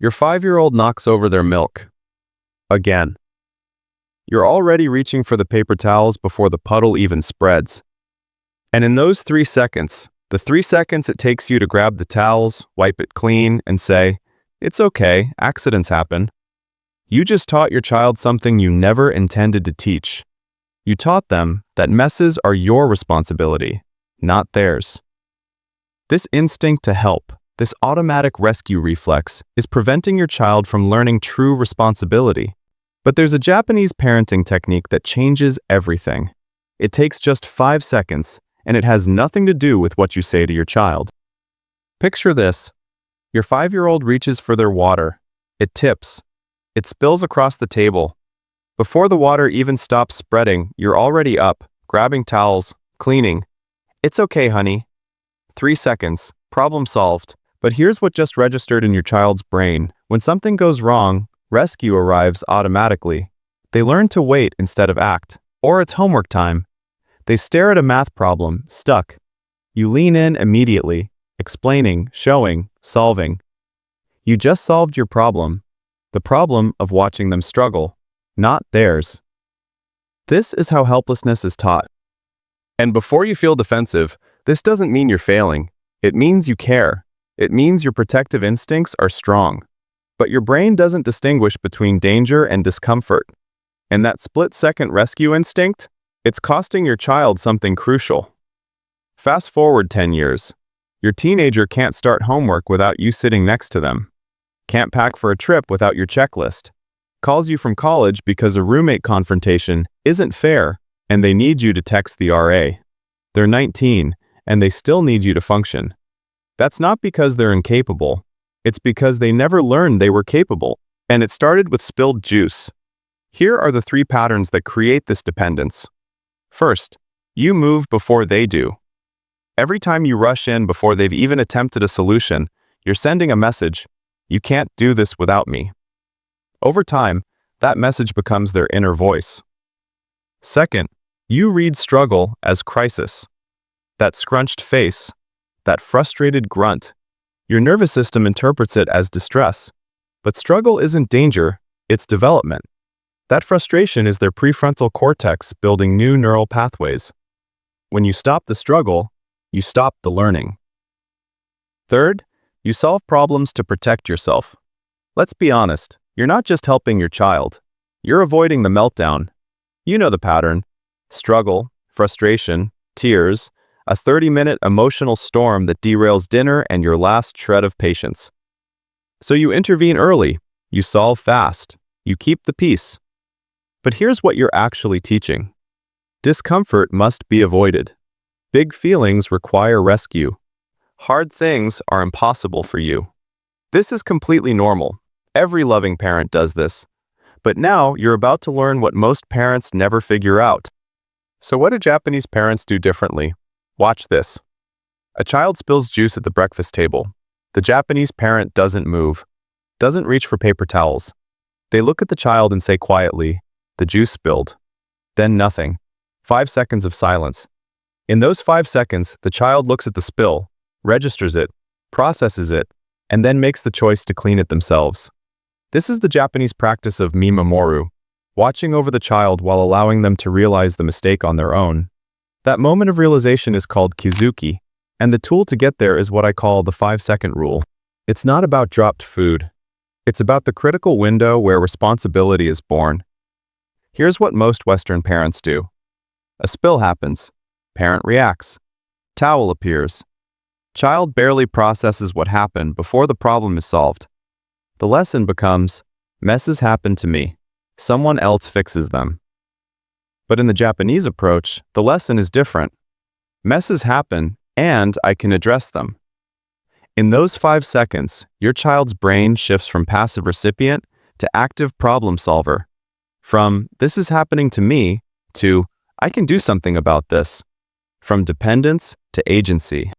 Your 5-year-old knocks over their milk. Again. You're already reaching for the paper towels before the puddle even spreads. And in those 3 seconds, the 3 seconds it takes you to grab the towels, wipe it clean, and say, "It's okay, accidents happen," you just taught your child something you never intended to teach. You taught them that messes are your responsibility, not theirs. This instinct to help, this automatic rescue reflex, is preventing your child from learning true responsibility. But there's a Japanese parenting technique that changes everything. It takes just 5 seconds, and it has nothing to do with what you say to your child. Picture this. Your 5-year-old reaches for their water. It tips. It spills across the table. Before the water even stops spreading, you're already up, grabbing towels, cleaning. "It's okay, honey." 3 seconds. Problem solved. But here's what just registered in your child's brain. When something goes wrong, rescue arrives automatically. They learn to wait instead of act. Or it's homework time. They stare at a math problem, stuck. You lean in immediately, explaining, showing, solving. You just solved your problem. The problem of watching them struggle, not theirs. This is how helplessness is taught. And before you feel defensive, this doesn't mean you're failing. It means you care. It means your protective instincts are strong. But your brain doesn't distinguish between danger and discomfort. And that split-second rescue instinct, it's costing your child something crucial. Fast forward 10 years. Your teenager can't start homework without you sitting next to them. Can't pack for a trip without your checklist. Calls you from college because a roommate confrontation isn't fair and they need you to text the RA. They're 19 and they still need you to function. That's not because they're incapable. It's because they never learned they were capable. And it started with spilled juice. Here are the 3 patterns that create this dependence. First, you move before they do. Every time you rush in before they've even attempted a solution, you're sending a message, "You can't do this without me." Over time, that message becomes their inner voice. Second, you read struggle as crisis. That scrunched face, that frustrated grunt. Your nervous system interprets it as distress. But struggle isn't danger, it's development. That frustration is their prefrontal cortex building new neural pathways. When you stop the struggle, you stop the learning. Third, you solve problems to protect yourself. Let's be honest, you're not just helping your child. You're avoiding the meltdown. You know the pattern. Struggle, frustration, tears, a 30-minute emotional storm that derails dinner and your last shred of patience. So you intervene early, you solve fast, you keep the peace. But here's what you're actually teaching. Discomfort must be avoided. Big feelings require rescue. Hard things are impossible for you. This is completely normal. Every loving parent does this. But now you're about to learn what most parents never figure out. So what do Japanese parents do differently? Watch this. A child spills juice at the breakfast table. The Japanese parent doesn't move, doesn't reach for paper towels. They look at the child and say quietly, "The juice spilled." Then nothing. 5 seconds of silence. In those 5 seconds, the child looks at the spill, registers it, processes it, and then makes the choice to clean it themselves. This is the Japanese practice of Mimamoru, watching over the child while allowing them to realize the mistake on their own. That moment of realization is called kizuki, and the tool to get there is what I call the 5-second rule. It's not about dropped food. It's about the critical window where responsibility is born. Here's what most Western parents do. A spill happens. Parent reacts. Towel appears. Child barely processes what happened before the problem is solved. The lesson becomes, messes happen to me. Someone else fixes them. But in the Japanese approach, the lesson is different. Messes happen, and I can address them. In those 5 seconds, your child's brain shifts from passive recipient to active problem solver. From, "This is happening to me," to, "I can do something about this." From dependence to agency.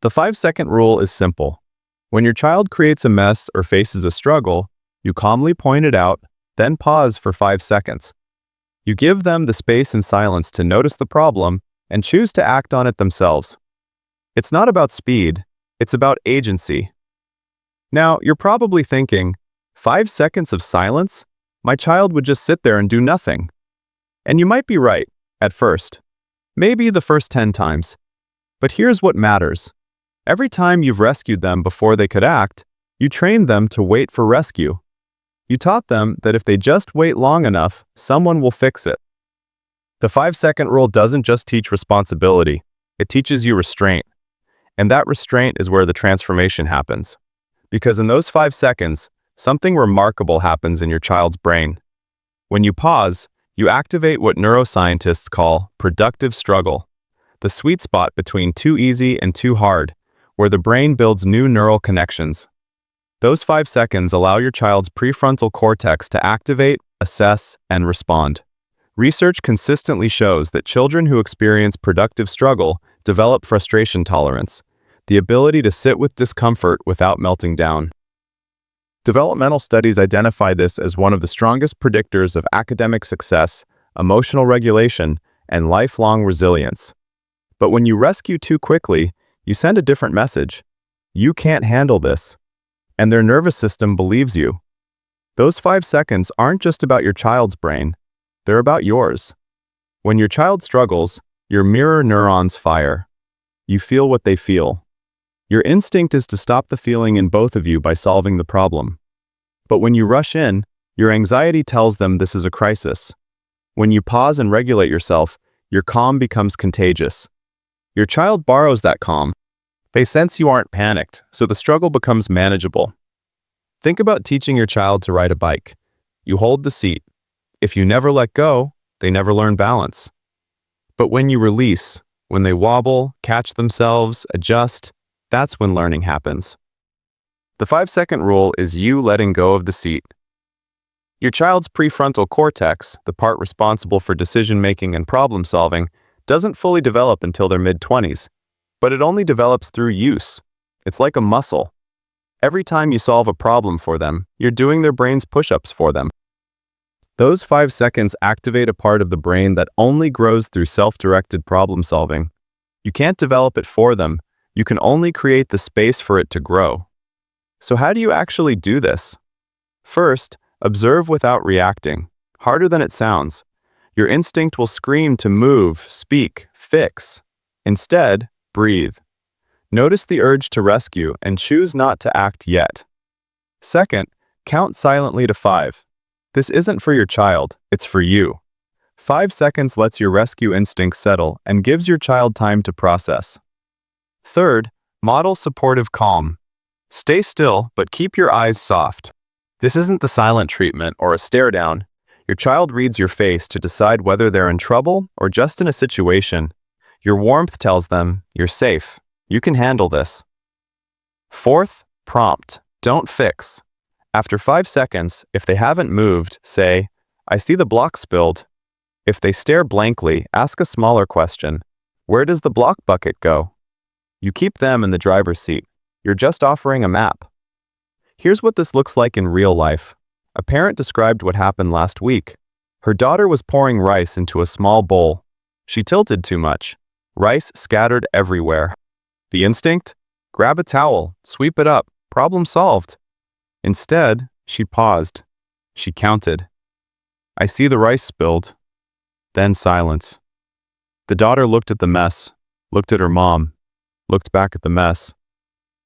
The 5-second rule is simple. When your child creates a mess or faces a struggle, you calmly point it out, then pause for 5 seconds. You give them the space and silence to notice the problem and choose to act on it themselves. It's not about speed, it's about agency. Now, you're probably thinking, 5 seconds of silence? My child would just sit there and do nothing. And you might be right, at first. Maybe the first 10 times. But here's what matters. Every time you've rescued them before they could act, you trained them to wait for rescue. You taught them that if they just wait long enough, someone will fix it. The 5-second rule doesn't just teach responsibility, it teaches you restraint. And that restraint is where the transformation happens. Because in those 5 seconds, something remarkable happens in your child's brain. When you pause, you activate what neuroscientists call productive struggle, the sweet spot between too easy and too hard, where the brain builds new neural connections. Those 5 seconds allow your child's prefrontal cortex to activate, assess, and respond. Research consistently shows that children who experience productive struggle develop frustration tolerance, the ability to sit with discomfort without melting down. Developmental studies identify this as one of the strongest predictors of academic success, emotional regulation, and lifelong resilience. But when you rescue too quickly, you send a different message. You can't handle this. And their nervous system believes you. Those 5 seconds aren't just about your child's brain, they're about yours. When your child struggles, your mirror neurons fire. You feel what they feel. Your instinct is to stop the feeling in both of you by solving the problem. But when you rush in, your anxiety tells them this is a crisis. When you pause and regulate yourself, your calm becomes contagious. Your child borrows that calm. They sense you aren't panicked, so the struggle becomes manageable. Think about teaching your child to ride a bike. You hold the seat. If you never let go, they never learn balance. But when you release, when they wobble, catch themselves, adjust, that's when learning happens. The 5-second rule is you letting go of the seat. Your child's prefrontal cortex, the part responsible for decision-making and problem-solving, doesn't fully develop until their mid-20s. But it only develops through use. It's like a muscle. Every time you solve a problem for them, you're doing their brain's push-ups for them. Those 5 seconds activate a part of the brain that only grows through self-directed problem solving. You can't develop it for them. You can only create the space for it to grow. So how do you actually do this? First, observe without reacting. Harder than it sounds. Your instinct will scream to move, speak, fix. Instead, breathe. Notice the urge to rescue and choose not to act yet. Second, count silently to 5. This isn't for your child, it's for you. 5 seconds lets your rescue instinct settle and gives your child time to process. Third, model supportive calm. Stay still, but keep your eyes soft. This isn't the silent treatment or a stare down. Your child reads your face to decide whether they're in trouble or just in a situation. Your warmth tells them, you're safe. You can handle this. Fourth, prompt. Don't fix. After 5 seconds, if they haven't moved, say, I see the block spilled. If they stare blankly, ask a smaller question. Where does the block bucket go? You keep them in the driver's seat. You're just offering a map. Here's what this looks like in real life. A parent described what happened last week. Her daughter was pouring rice into a small bowl. She tilted too much. Rice scattered everywhere. The instinct? Grab a towel, sweep it up, problem solved. Instead, she paused. She counted. I see the rice spilled. Then silence. The daughter looked at the mess, looked at her mom, looked back at the mess.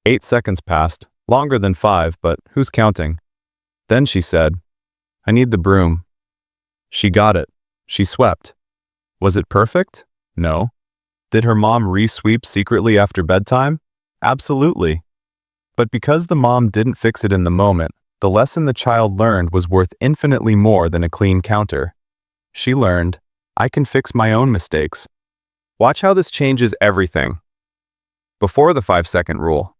8 seconds passed, longer than 5, but who's counting? Then she said, I need the broom. She got it. She swept. Was it perfect? No. Did her mom re-sweep secretly after bedtime? Absolutely. But because the mom didn't fix it in the moment, the lesson the child learned was worth infinitely more than a clean counter. She learned, I can fix my own mistakes. Watch how this changes everything. Before the 5-second rule.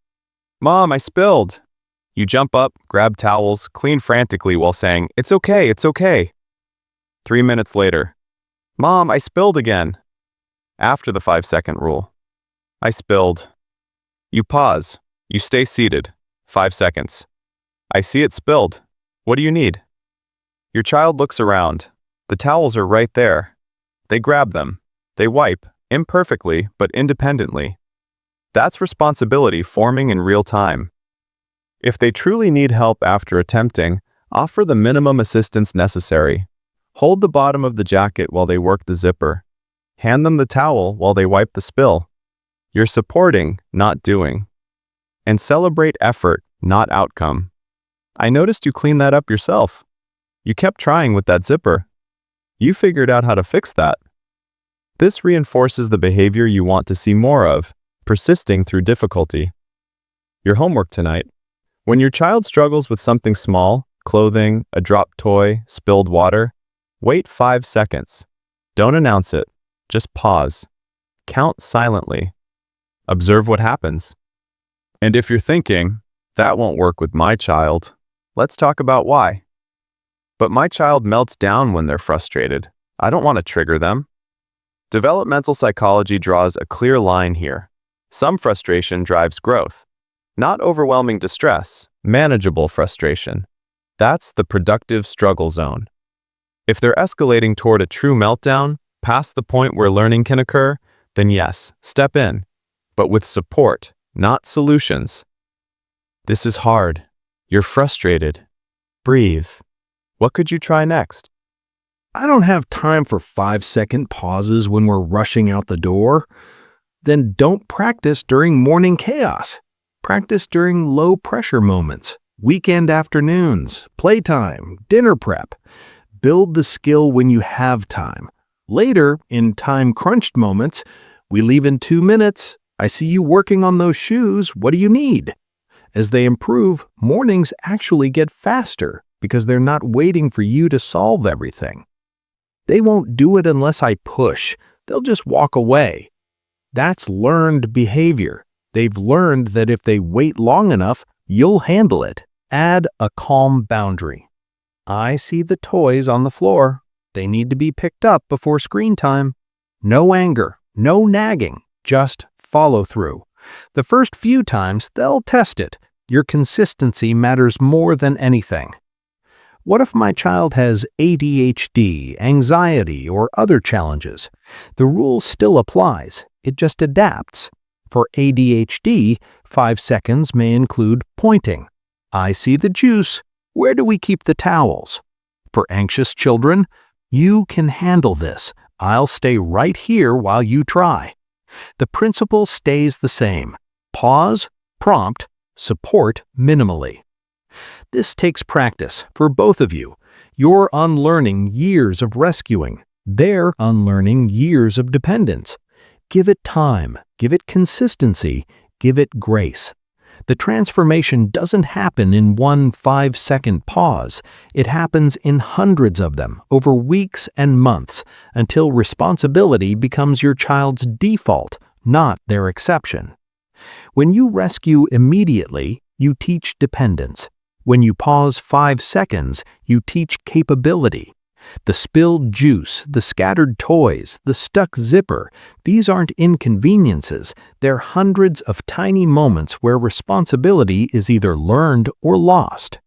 Mom, I spilled. You jump up, grab towels, clean frantically while saying, it's okay, it's okay. 3 minutes later. Mom, I spilled again. After the 5-second rule. I spilled. You pause. You stay seated. 5 seconds. I see it spilled. What do you need? Your child looks around. The towels are right there. They grab them. They wipe, imperfectly but independently. That's responsibility forming in real time. If they truly need help after attempting, offer the minimum assistance necessary. Hold the bottom of the jacket while they work the zipper. Hand them the towel while they wipe the spill. You're supporting, not doing. And celebrate effort, not outcome. I noticed you cleaned that up yourself. You kept trying with that zipper. You figured out how to fix that. This reinforces the behavior you want to see more of, persisting through difficulty. Your homework tonight. When your child struggles with something small, clothing, a dropped toy, spilled water, wait 5 seconds. Don't announce it. Just pause. Count silently. Observe what happens. And if you're thinking, that won't work with my child, let's talk about why. But my child melts down when they're frustrated. I don't want to trigger them. Developmental psychology draws a clear line here. Some frustration drives growth. Not overwhelming distress, manageable frustration. That's the productive struggle zone. If they're escalating toward a true meltdown, past the point where learning can occur, then yes, step in. But with support, not solutions. This is hard. You're frustrated. Breathe. What could you try next? I don't have time for 5-second pauses when we're rushing out the door. Then don't practice during morning chaos. Practice during low-pressure moments, weekend afternoons, playtime, dinner prep. Build the skill when you have time. Later, in time-crunched moments, we leave in 2 minutes. I see you working on those shoes. What do you need? As they improve, mornings actually get faster because they're not waiting for you to solve everything. They won't do it unless I push. They'll just walk away. That's learned behavior. They've learned that if they wait long enough, you'll handle it. Add a calm boundary. I see the toys on the floor. They need to be picked up before screen time. No anger, no nagging, just follow through. The first few times, they'll test it. Your consistency matters more than anything. What if my child has ADHD, anxiety, or other challenges? The rule still applies. It just adapts. For ADHD, 5 seconds may include pointing. I see the juice. Where do we keep the towels? For anxious children, you can handle this. I'll stay right here while you try. The principle stays the same. Pause, prompt, support minimally. This takes practice for both of you. You're unlearning years of rescuing. They're unlearning years of dependence. Give it time. Give it consistency. Give it grace. The transformation doesn't happen in one 5-second pause. It happens in hundreds of them over weeks and months until responsibility becomes your child's default, not their exception. When you rescue immediately, you teach dependence. When you pause 5 seconds, you teach capability. The spilled juice, the scattered toys, the stuck zipper, these aren't inconveniences. They're hundreds of tiny moments where responsibility is either learned or lost.